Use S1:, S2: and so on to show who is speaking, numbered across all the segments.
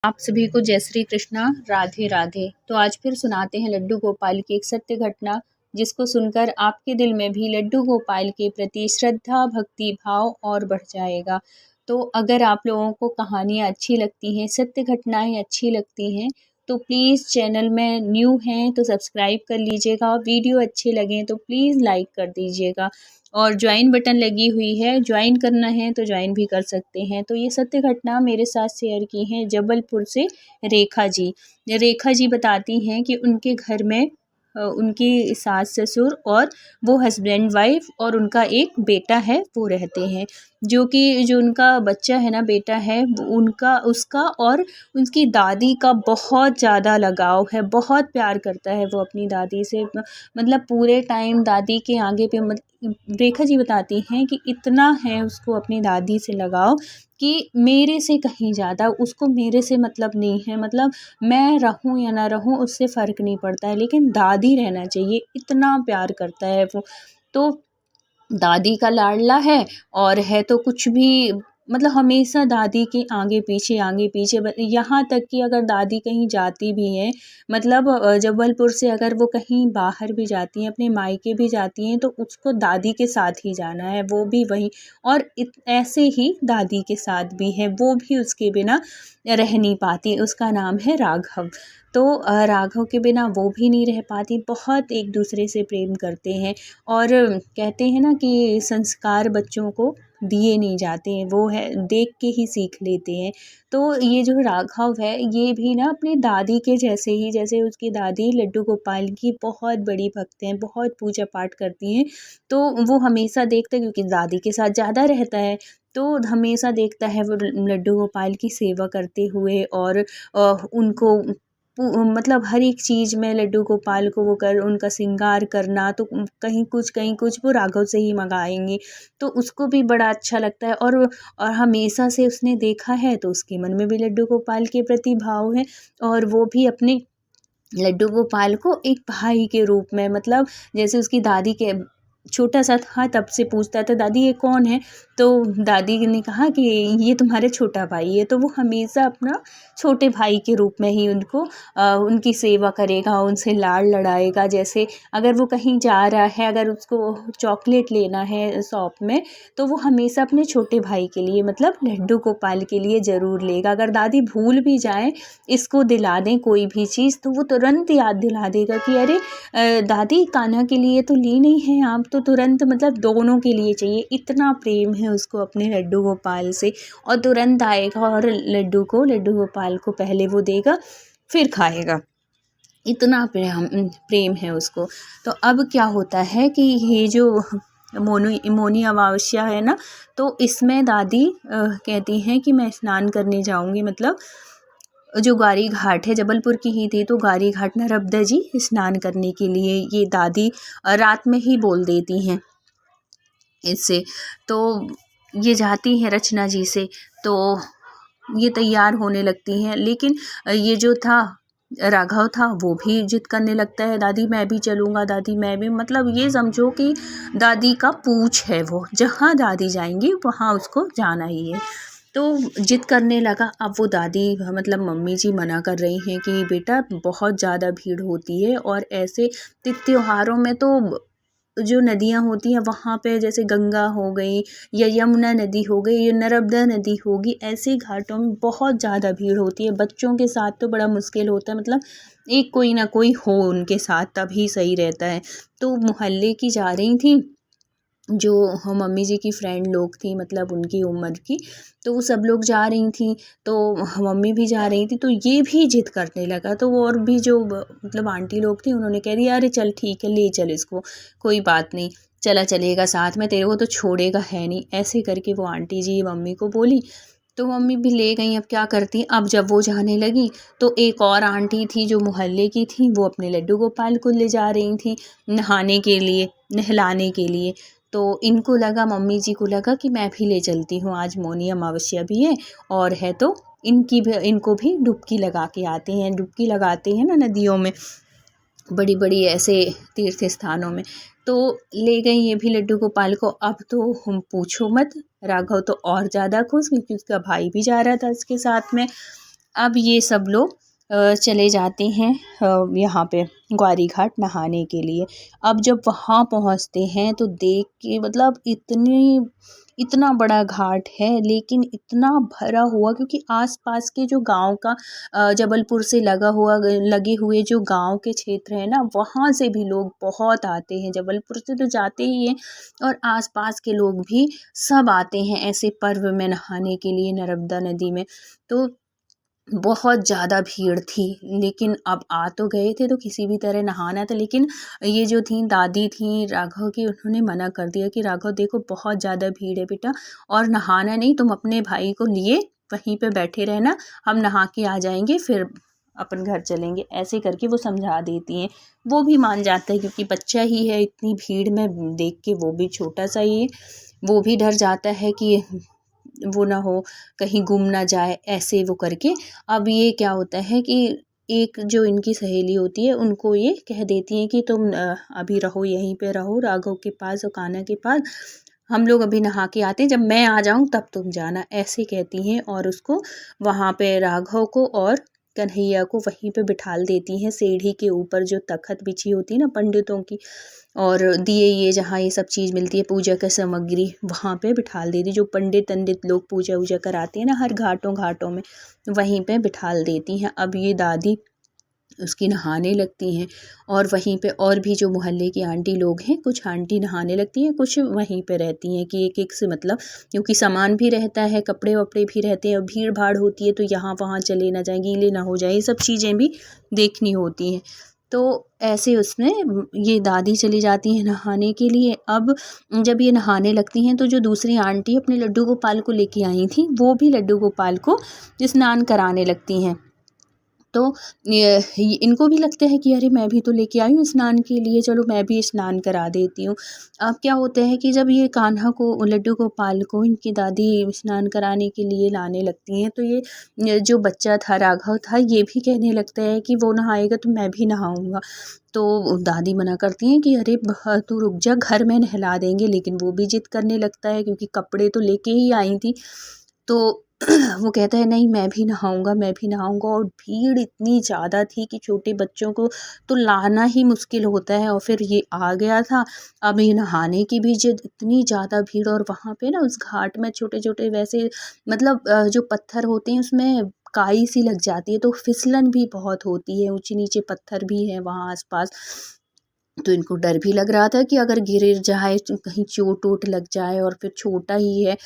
S1: आप सभी को जय श्री कृष्णा, राधे राधे। तो आज फिर सुनाते हैं लड्डू गोपाल की एक सत्य घटना, जिसको सुनकर आपके दिल में भी लड्डू गोपाल के प्रति श्रद्धा, भक्ति भाव और बढ़ जाएगा। तो अगर आप लोगों को कहानियाँ अच्छी लगती हैं, सत्य घटनाएं अच्छी लगती हैं, तो प्लीज़ चैनल में न्यू हैं तो सब्सक्राइब कर लीजिएगा। वीडियो अच्छे लगें तो प्लीज़ लाइक कर दीजिएगा और ज्वाइन बटन लगी हुई है, ज्वाइन करना है तो ज्वाइन भी कर सकते हैं। तो ये सत्य घटना मेरे साथ शेयर की हैं जबलपुर से रेखा जी। रेखा जी बताती हैं कि उनके घर में उनकी सास ससुर और वो हस्बैंड वाइफ और उनका एक बेटा है, वो रहते हैं। जो उनका बच्चा है ना, बेटा है, उनका उसका और उनकी दादी का बहुत ज़्यादा लगाव है, बहुत प्यार करता है वो अपनी दादी से। मतलब पूरे टाइम दादी के आगे पे रेखा जी बताती हैं कि इतना है उसको अपनी दादी से लगाव कि मेरे से कहीं ज़्यादा उसको मेरे से मतलब नहीं है। मतलब मैं रहूँ या ना रहूँ उससे फ़र्क नहीं पड़ता है, लेकिन दादी रहना चाहिए, इतना प्यार करता है वो। तो दादी का लाडला है और है तो कुछ भी, मतलब हमेशा दादी के आगे पीछे यहाँ तक कि अगर दादी कहीं जाती भी है, मतलब जबलपुर से अगर वो कहीं बाहर भी जाती हैं, अपने मायके भी जाती हैं, तो उसको दादी के साथ ही जाना है, वो भी वहीं। और ऐसे ही दादी के साथ भी है, वो भी उसके बिना रह नहीं पाती। उसका नाम है राघव। तो राघव के बिना वो भी नहीं रह पाती, बहुत एक दूसरे से प्रेम करते हैं। और कहते हैं ना कि संस्कार बच्चों को दिए नहीं जाते हैं, वो है देख के ही सीख लेते हैं। तो ये जो राघव है, ये भी ना अपनी दादी के जैसे ही, जैसे उसकी दादी लड्डू गोपाल की बहुत बड़ी भक्त हैं, बहुत पूजा पाठ करती हैं। तो वो हमेशा देखता है, क्योंकि दादी के साथ ज़्यादा रहता है, तो हमेशा देखता है वो लड्डू गोपाल की सेवा करते हुए। और उनको मतलब हर एक चीज़ में लड्डू गोपाल को वो कर उनका श्रृंगार करना, तो कहीं कुछ वो राघव से ही मंगाएंगे, तो उसको भी बड़ा अच्छा लगता है। और हमेशा से उसने देखा है, तो उसके मन में भी लड्डू गोपाल के प्रति भाव है। और वो भी अपने लड्डू गोपाल को एक भाई के रूप में, मतलब जैसे उसकी दादी के छोटा सा था तब से पूछता था, दादी ये कौन है? तो दादी ने कहा कि ये तुम्हारे छोटा भाई है। तो वो हमेशा अपना छोटे भाई के रूप में ही उनको उनकी सेवा करेगा, उनसे लाड़ लड़ाएगा। जैसे अगर वो कहीं जा रहा है, अगर उसको चॉकलेट लेना है शॉप में, तो वो हमेशा अपने छोटे भाई के लिए, मतलब लड्डू गोपाल के लिए ज़रूर लेगा। अगर दादी भूल भी जाए इसको दिला दें कोई भी चीज़, तो वो तुरंत याद दिला देगा कि अरे दादी कान्हा के लिए तो ली नहीं है आप, तो तुरंत, मतलब दोनों के लिए चाहिए। इतना प्रेम है उसको अपने लड्डू गोपाल से। और तुरंत आएगा और लड्डू गोपाल को पहले वो देगा, फिर खाएगा। इतना प्रेम है उसको। तो अब क्या होता है कि ये जो मौनी अमावस्या है ना, तो इसमें दादी कहती हैं कि मैं स्नान करने जाऊंगी। मतलब जो गारी घाट है, जबलपुर की ही थी, तो गारी घाट नर्मदा जी स्नान करने के लिए ये दादी रात में ही बोल देती हैं इससे। तो ये जाती हैं रचना जी से, तो ये तैयार होने लगती हैं। लेकिन ये जो था राघव था, वो भी जिद करने लगता है, दादी मैं भी चलूँगा, दादी मैं भी। मतलब ये समझो कि दादी का पूछ है वो, जहाँ दादी जाएंगी वहाँ उसको जाना ही है। तो जिद करने लगा। अब वो दादी, मतलब मम्मी जी मना कर रही हैं कि बेटा बहुत ज़्यादा भीड़ होती है, और ऐसे त्योहारों में तो जो नदियाँ होती हैं वहाँ पे, जैसे गंगा हो गई या यमुना नदी हो गई या नर्मदा नदी होगी, ऐसे घाटों में बहुत ज़्यादा भीड़ होती है। बच्चों के साथ तो बड़ा मुश्किल होता है, मतलब एक कोई ना कोई हो उनके साथ तभी सही रहता है। तो मोहल्ले की जा रही थी, जो मम्मी जी की फ्रेंड लोग थी, मतलब उनकी उम्र की, तो वो सब लोग जा रही थी, तो मम्मी भी जा रही थी। तो ये भी जिद करने लगा, तो वो और भी जो मतलब आंटी लोग थी, उन्होंने कह दिया अरे चल ठीक है, ले चल इसको, कोई बात नहीं, चला चलेगा साथ में, तेरे को तो छोड़ेगा है नहीं। ऐसे करके वो आंटी जी मम्मी को बोली, तो मम्मी भी ले गई। अब क्या करती। अब जब वो जाने लगी, तो एक और आंटी थी जो मोहल्ले की थी, वो अपने लड्डू गोपाल को ले जा रही थी नहाने के लिए, नहलाने के लिए। तो इनको लगा, मम्मी जी को लगा कि मैं भी ले चलती हूँ, आज मौनी अमावस्या भी है और है, तो इनको भी डुबकी लगा के आते हैं। डुबकी लगाते हैं ना नदियों में, बड़ी बड़ी ऐसे तीर्थ स्थानों में। तो ले गई ये भी लड्डू गोपाल को। अब तो हम पूछो मत, राघव तो और ज़्यादा खुश, क्योंकि उसका भाई भी जा रहा था उसके साथ में। अब ये सब लोग चले जाते हैं यहाँ पे ग्वारी घाट नहाने के लिए। अब जब वहाँ पहुँचते हैं तो देख के मतलब इतना बड़ा घाट है, लेकिन इतना भरा हुआ, क्योंकि आसपास के जो गांव का जबलपुर से लगे हुए जो गांव के क्षेत्र है ना, वहाँ से भी लोग बहुत आते हैं। जबलपुर से तो जाते ही हैं और आसपास के लोग भी सब आते हैं ऐसे पर्व में नहाने के लिए नर्मदा नदी में। तो बहुत ज़्यादा भीड़ थी, लेकिन अब आ तो गए थे तो किसी भी तरह नहाना था। लेकिन ये जो थी दादी थी राघव की, उन्होंने मना कर दिया कि राघव देखो बहुत ज़्यादा भीड़ है बेटा, और नहाना नहीं, तुम अपने भाई को लिए वहीं पे बैठे रहना, हम नहा के आ जाएंगे फिर अपन घर चलेंगे। ऐसे करके वो समझा देती हैं। वो भी मान जाता है क्योंकि बच्चा ही है, इतनी भीड़ में देख के वो भी छोटा सा ही है, वो भी डर जाता है कि वो ना हो कहीं गुम ना जाए, ऐसे वो करके। अब ये क्या होता है कि एक जो इनकी सहेली होती है उनको ये कह देती हैं कि तुम अभी रहो, यहीं पे रहो राघव के पास और कान्हा के पास, हम लोग अभी नहा के आते हैं, जब मैं आ जाऊं तब तुम जाना, ऐसे कहती हैं। और उसको वहाँ पे राघव को और कन्हैया को वहीं पे बिठाल देती हैं, सीढ़ी के ऊपर जो तखत बिछी होती है ना पंडितों की, और दिए ये जहाँ ये सब चीज़ मिलती है पूजा का सामग्री, वहाँ पे बिठाल देती, जो पंडित लोग पूजा वूजा कराते हैं ना हर घाटों घाटों में, वहीं पे बिठाल देती हैं। अब ये दादी उसकी नहाने लगती हैं, और वहीं पे और भी जो मोहल्ले की आंटी लोग हैं, कुछ आंटी नहाने लगती हैं, कुछ वहीं पे रहती हैं कि एक एक से मतलब, क्योंकि सामान भी रहता है, कपड़े वपड़े भी रहते हैं, और भीड़ भाड़ होती है तो यहाँ वहाँ चले ना जाए, गीले ना हो जाए, ये सब चीज़ें भी देखनी होती हैं। तो ऐसे उसमें ये दादी चली जाती हैं नहाने के लिए। अब जब ये नहाने लगती हैं तो जो दूसरी आंटी अपने लड्डू गोपाल को लेके आई थी, वो भी लड्डू गोपाल को स्नान कराने लगती हैं। तो इनको भी लगता है कि अरे मैं भी तो लेके आई हूँ स्नान के लिए, चलो मैं भी स्नान करा देती हूँ। अब क्या होता है कि जब ये कान्हा को, लड्डू गोपाल को इनकी दादी स्नान कराने के लिए लाने लगती हैं, तो ये जो बच्चा था राघव था, ये भी कहने लगता है कि वो नहाएगा तो मैं भी नहाऊंगा। तो दादी मना करती हैं कि अरे तू रुक जा, घर में नहला देंगे, लेकिन वो भी जिद करने लगता है क्योंकि कपड़े तो लेके ही आई थी। तो वो कहता है नहीं मैं भी नहाऊंगा, मैं भी नहाऊंगा। और भीड़ इतनी ज़्यादा थी कि छोटे बच्चों को तो लाना ही मुश्किल होता है, और फिर ये आ गया था। अब ये नहाने की भी जिद, इतनी ज़्यादा भीड़, और वहाँ पे ना उस घाट में छोटे छोटे वैसे मतलब जो पत्थर होते हैं उसमें काई सी लग जाती है, तो फिसलन भी बहुत होती है, ऊंचे नीचे पत्थर भी है वहाँ आसपास। तो इनको डर भी लग रहा था कि अगर गिर जाए कहीं चोट वोट लग जाए, और फिर छोटा ही है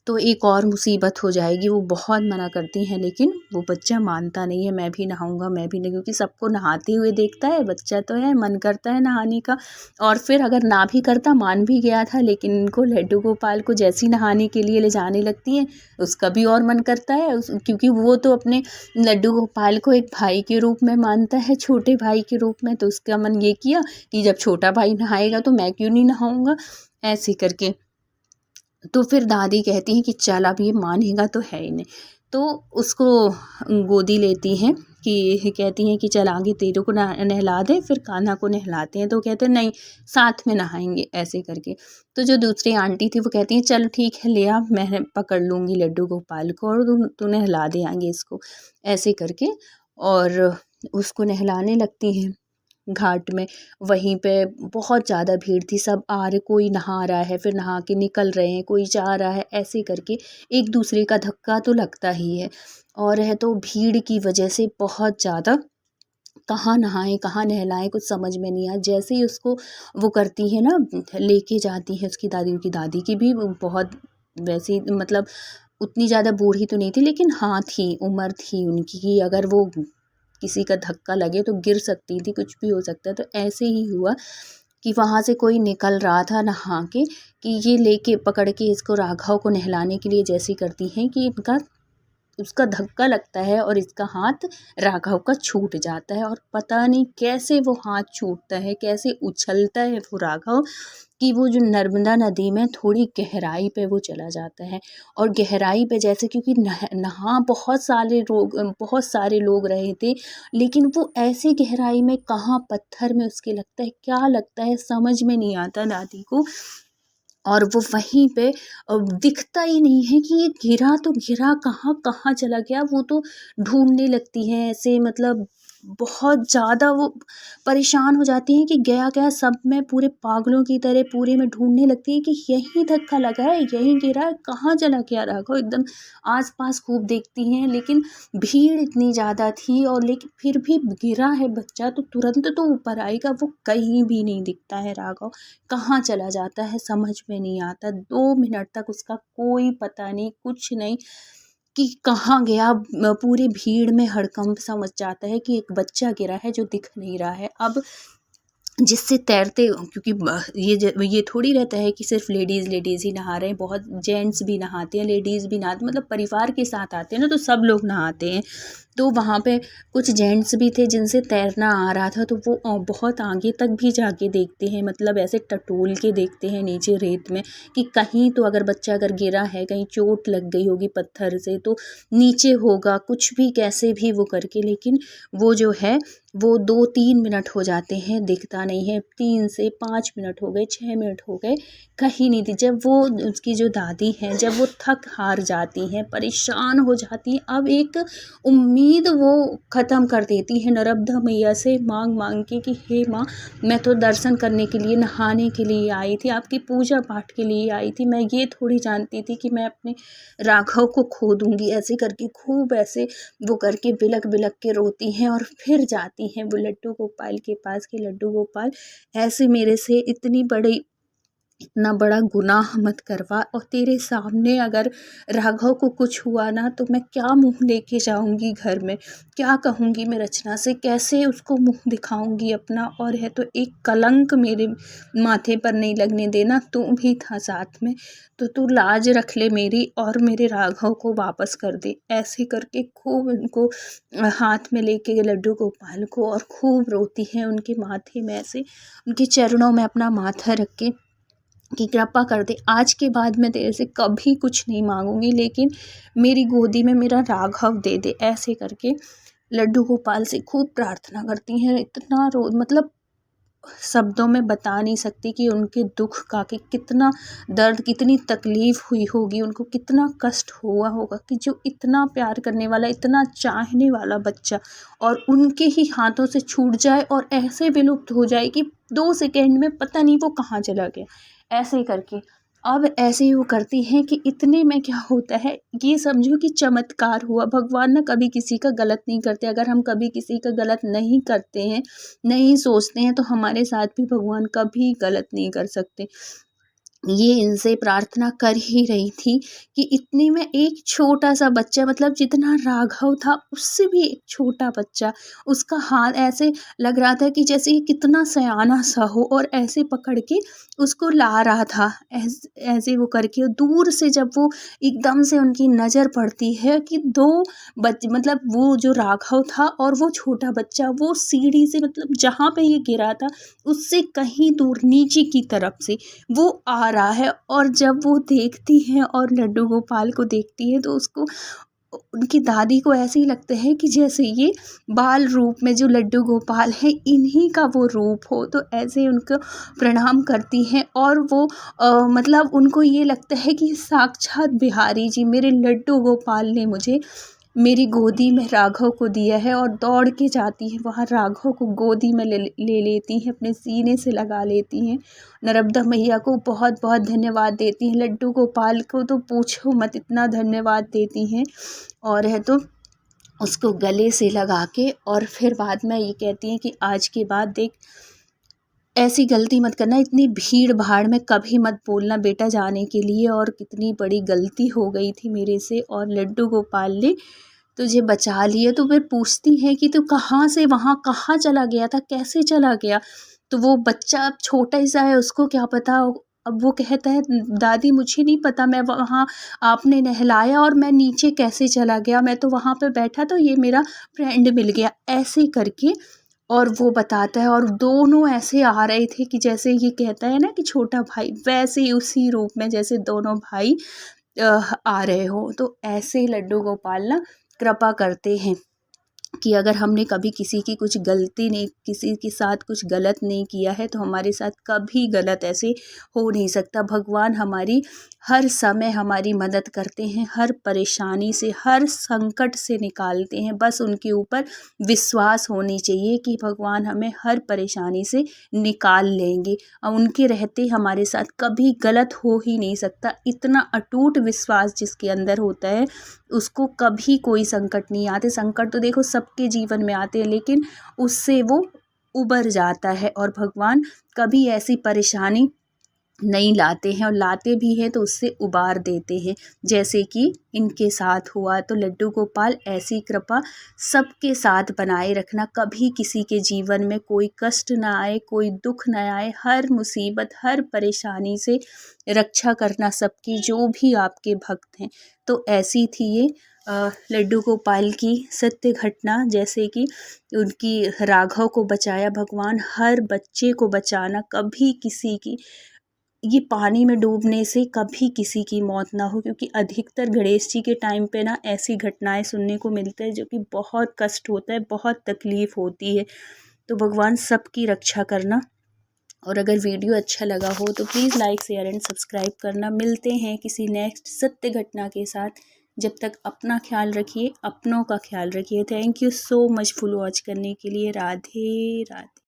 S1: तो एक और मुसीबत हो जाएगी। वो बहुत मना करती हैं, लेकिन वो बच्चा मानता नहीं है, मैं भी नहाऊंगा, मैं भी नहीं, क्योंकि सबको नहाते हुए देखता है, बच्चा तो है, मन करता है नहाने का। और फिर अगर ना भी करता, मान भी गया था, लेकिन इनको लड्डू गोपाल को जैसी नहाने के लिए ले जाने लगती हैं, उसका भी और मन करता है, क्योंकि वो तो अपने लड्डू गोपाल को एक भाई के रूप में मानता है, छोटे भाई के रूप में। तो उसका मन ये किया कि जब छोटा भाई नहाएगा तो मैं क्यों नहीं नहाऊंगा, ऐसे करके। तो फिर दादी कहती हैं कि चल अब ये मानेगा तो है ही नहीं। तो उसको गोदी लेती हैं, कि कहती हैं कि चल आगे तेरे को नहला दे, फिर कान्हा को नहलाते हैं। तो कहते हैं नहीं साथ में नहाएंगे, ऐसे करके। तो जो दूसरी आंटी थी वो कहती हैं चल ठीक है ले आ, मैं पकड़ लूँगी लड्डू गोपाल को और तू नहला दे आगे इसको, ऐसे करके। और उसको नहलाने लगती हैं घाट में। वहीं पे बहुत ज़्यादा भीड़ थी, सब आ रहे, कोई नहा रहा है, फिर नहा के निकल रहे हैं, कोई जा रहा है, ऐसे करके एक दूसरे का धक्का तो लगता ही है। और है तो भीड़ की वजह से बहुत ज़्यादा कहाँ नहाएं कहाँ नहलाएं कुछ समझ में नहीं आया। जैसे ही उसको वो करती है ना, लेके जाती है उसकी दादी की भी बहुत वैसी मतलब उतनी ज़्यादा बूढ़ी तो नहीं थी, लेकिन हाँ थी, उम्र थी उनकी कि अगर वो किसी का धक्का लगे तो गिर सकती थी, कुछ भी हो सकता है। तो ऐसे ही हुआ कि वहाँ से कोई निकल रहा था नहा के, कि ये लेके पकड़ के इसको राघव को नहलाने के लिए जैसी करती हैं कि इनका उसका धक्का लगता है और इसका हाथ राघव का छूट जाता है। और पता नहीं कैसे वो हाथ छूटता है, कैसे उछलता है वो राघव, कि वो जो नर्मदा नदी में थोड़ी गहराई पे वो चला जाता है। और गहराई पे जैसे, क्योंकि नहा बहुत सारे लोग रहे थे, लेकिन वो ऐसी गहराई में कहाँ पत्थर में उसके लगता है, क्या लगता है समझ में नहीं आता दादी को। और वो वहीं पे दिखता ही नहीं है कि ये गिरा तो गिरा कहाँ कहाँ चला गया। वो तो ढूंढने लगती हैं ऐसे, मतलब बहुत ज़्यादा वो परेशान हो जाती हैं कि गया गया, सब में पूरे पागलों की तरह पूरे में ढूंढने लगती है कि यहीं धक्का लगा है, यहीं गिरा है, कहाँ चला गया राघव। एकदम आसपास खूब देखती हैं, लेकिन भीड़ इतनी ज़्यादा थी, और लेकिन फिर भी गिरा है बच्चा तो तुरंत तो ऊपर आएगा, वो कहीं भी नहीं दिखता है राघव। कहाँ चला जाता है समझ में नहीं आता। 2 मिनट तक उसका कोई पता नहीं, कुछ नहीं कि कहाँ गया। पूरी भीड़ में हड़कंप सा मच जाता है कि एक बच्चा गिरा है जो दिख नहीं रहा है। अब जिससे तैरते, क्योंकि ये थोड़ी रहता है कि सिर्फ लेडीज़ ही नहा रहे हैं, बहुत जेंट्स भी नहाते हैं, लेडीज़ भी नहाते, मतलब परिवार के साथ आते हैं ना, तो सब लोग नहाते हैं। तो वहाँ पे कुछ जेंट्स भी थे जिनसे तैरना आ रहा था, तो वो बहुत आगे तक भी जाके देखते हैं, मतलब ऐसे टटोल के देखते हैं नीचे रेत में कि कहीं तो अगर बच्चा अगर गिरा है, कहीं चोट लग गई होगी पत्थर से, तो नीचे होगा कुछ भी, कैसे भी वो करके। लेकिन वो जो है वो 2-3 मिनट हो जाते हैं, दिखता नहीं है। 3 से 5 मिनट हो गए, 6 मिनट हो गए, कहीं नहीं थी। जब वो उसकी जो दादी हैं, जब वो थक हार जाती हैं, परेशान हो जाती हैं, अब एक उम्मीद वो ख़त्म कर देती है नर्मदा मैया से मांग मांग के कि हे माँ, मैं तो दर्शन करने के लिए, नहाने के लिए आई थी, आपकी पूजा पाठ के लिए आई थी, मैं ये थोड़ी जानती थी कि मैं अपने राघव को खो दूँगी। ऐसे करके खूब ऐसे वो करके बिलक बिलक के रोती हैं, और फिर जाती हैं वो लड्डू गोपाल के पास कि लड्डू गोपाल, ऐसे मेरे से इतना बड़ा गुनाह मत करवा, और तेरे सामने अगर राघव को कुछ हुआ ना, तो मैं क्या मुंह लेके जाऊंगी घर में, क्या कहूंगी मैं रचना से, कैसे उसको मुंह दिखाऊंगी अपना। और है तो एक कलंक मेरे माथे पर नहीं लगने देना, तू भी था साथ में, तो तू लाज रख ले मेरी, और मेरे राघव को वापस कर दे। ऐसे करके खूब उनको हाथ में लेके लड्डू गोपाल को, और खूब रोती हैं उनके माथे में, ऐसे उनके चरणों में अपना माथा रख के कि कृपा कर दे, आज के बाद मैं तेरे से कभी कुछ नहीं मांगूंगी, लेकिन मेरी गोदी में मेरा राघव दे दे। ऐसे करके लड्डू गोपाल से खूब प्रार्थना करती हैं। इतना मतलब शब्दों में बता नहीं सकती कि उनके दुख का, कि कितना दर्द, कितनी तकलीफ़ हुई होगी उनको, कितना कष्ट हुआ होगा कि जो इतना प्यार करने वाला, इतना चाहने वाला बच्चा, और उनके ही हाथों से छूट जाए और ऐसे विलुप्त हो जाए कि 2 सेकंड में पता नहीं वो कहाँ चला गया। ऐसे करके अब ऐसे ही वो करती हैं कि इतने में क्या होता है, ये समझो कि चमत्कार हुआ। भगवान ना कभी किसी का गलत नहीं करते। अगर हम कभी किसी का गलत नहीं करते हैं, नहीं सोचते हैं, तो हमारे साथ भी भगवान कभी गलत नहीं कर सकते। ये इनसे प्रार्थना कर ही रही थी कि इतने में एक छोटा सा बच्चा, मतलब जितना राघव था उससे भी एक छोटा बच्चा, उसका हाथ ऐसे लग रहा था कि जैसे ये कितना सयाना सा हो, और ऐसे पकड़ के उसको ला रहा था। ऐसे वो करके दूर से जब वो एकदम से उनकी नज़र पड़ती है कि दो मतलब वो जो राघव था और वो छोटा बच्चा, वो सीढ़ी से, मतलब जहाँ पे ये गिरा था उससे कहीं दूर नीचे की तरफ से वो आ रहा है। और जब वो देखती हैं और लड्डू गोपाल को देखती है, तो उसको, उनकी दादी को ऐसे ही लगता है कि जैसे ये बाल रूप में जो लड्डू गोपाल है इन्हीं का वो रूप हो। तो ऐसे उनको प्रणाम करती हैं, और वो मतलब उनको ये लगता है कि साक्षात बिहारी जी, मेरे लड्डू गोपाल ने मुझे मेरी गोदी में राघव को दिया है। और दौड़ के जाती है वहाँ, राघव को गोदी में ले लेती हैं, अपने सीने से लगा लेती हैं, नर्मदा मैया को बहुत बहुत धन्यवाद देती हैं, लड्डू गोपाल को तो पूछो मत, इतना धन्यवाद देती हैं। और है तो उसको गले से लगा के, और फिर बाद में ये कहती हैं कि आज के बाद देख, ऐसी गलती मत करना, इतनी भीड़ भाड़ में कभी मत बोलना बेटा जाने के लिए, और कितनी बड़ी गलती हो गई थी मेरे से, और लड्डू गोपाल ने तुझे बचा लिए। तो फिर पूछती है कि तू कहाँ से वहाँ कहाँ चला गया था, कैसे चला गया। तो वो बच्चा अब छोटा ही सा है, उसको क्या पता। अब वो कहता है दादी मुझे नहीं पता, मैं वहाँ आपने नहलाया और मैं नीचे कैसे चला गया, मैं तो वहाँ पे बैठा तो ये मेरा फ्रेंड मिल गया, ऐसे करके। और वो बताता है, और दोनों ऐसे आ रहे थे कि जैसे ये कहता है ना कि छोटा भाई, वैसे ही उसी रूप में जैसे दोनों भाई आ रहे हो। तो ऐसे ही लड्डू गोपाल ना कृपा करते हैं। कि अगर हमने कभी किसी की कुछ गलती नहीं, किसी के साथ कुछ गलत नहीं किया है तो हमारे साथ कभी गलत ऐसे हो नहीं सकता। भगवान हमारी हर समय हमारी मदद करते हैं, हर परेशानी से, हर संकट से निकालते हैं। बस उनके ऊपर विश्वास होनी चाहिए कि भगवान हमें हर परेशानी से निकाल लेंगे और उनके रहते हमारे साथ कभी गलत हो ही नहीं सकता। इतना अटूट विश्वास जिसके अंदर होता है उसको कभी कोई संकट नहीं आते। संकट तो देखो सबके जीवन में आते हैं, लेकिन उससे वो उबर जाता है और भगवान कभी ऐसी परेशानी नहीं लाते हैं, और लाते भी हैं तो उससे उबार देते हैं, जैसे कि इनके साथ हुआ। तो लड्डू गोपाल ऐसी कृपा सबके साथ बनाए रखना, कभी किसी के जीवन में कोई कष्ट ना आए, कोई दुख ना आए, हर मुसीबत हर परेशानी से रक्षा करना सबकी, जो भी आपके भक्त हैं। तो ऐसी थी ये लड्डू गोपाल की सत्य घटना, जैसे कि उनकी राघव को बचाया भगवान, हर बच्चे को बचाना, कभी किसी की ये पानी में डूबने से कभी किसी की मौत ना हो, क्योंकि अधिकतर गणेश जी के टाइम पे ना ऐसी घटनाएं सुनने को मिलते हैं जो कि बहुत कष्ट होता है, बहुत तकलीफ़ होती है। तो भगवान सबकी रक्षा करना। और अगर वीडियो अच्छा लगा हो तो please like share and subscribe करना। मिलते हैं किसी नेक्स्ट सत्य घटना के साथ। जब तक अपना ख्याल रखिए, अपनों का ख्याल रखिए। Thank you so much full watch करने के लिए। राधे राधे।